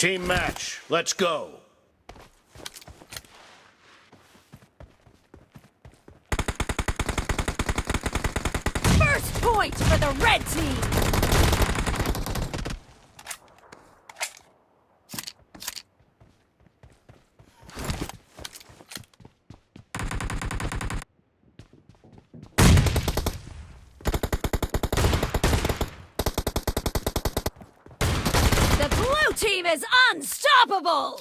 Team match, let's go. First point for the red team! The blue team is unstoppable!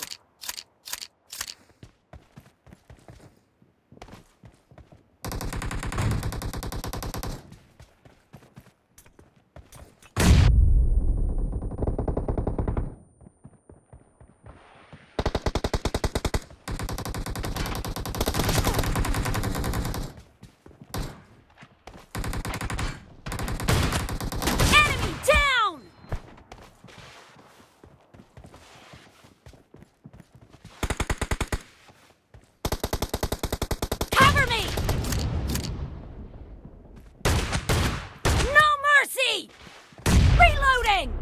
Enemy down! Cover me! No mercy! Reloading!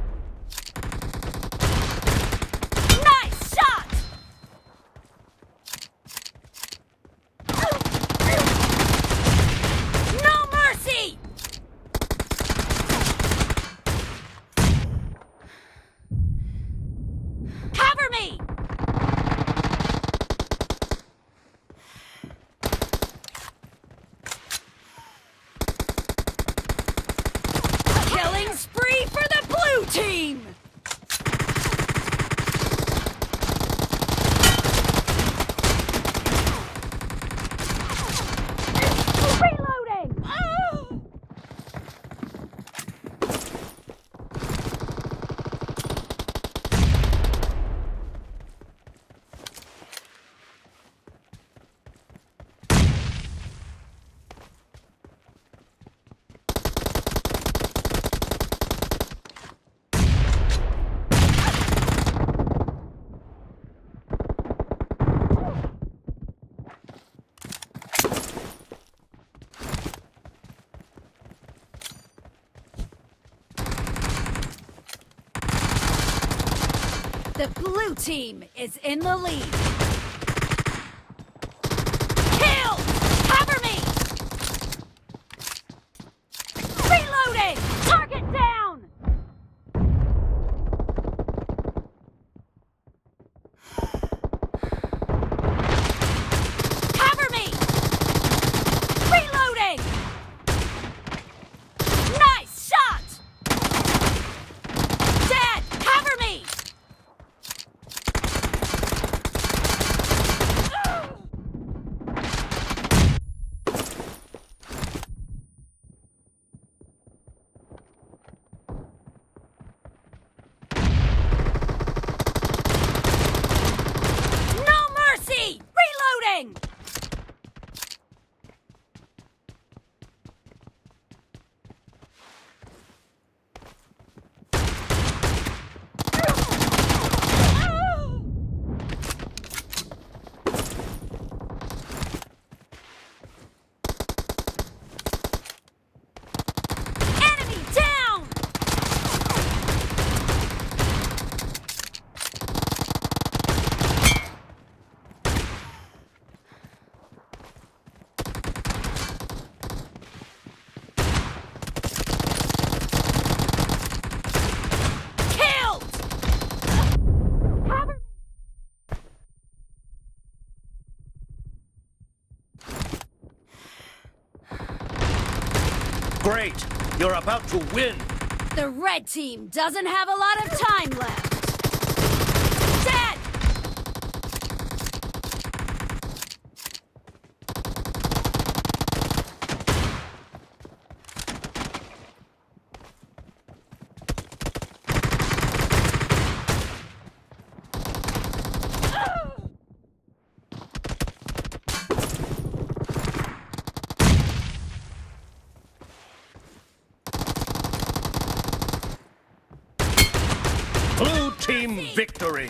Nice shot! No mercy! Cover me! Killing spree for the blue team! Reloading! The blue team is in the lead. Kill! Cover me! Reloading! Target down! Cover me! Reloading! Nice shot! Dead! Cover me! No mercy! Reloading! Enemy down! Killed! Cover me! Great, you're about to win. The red team doesn't have a lot of time left. Dead! Blue team victory.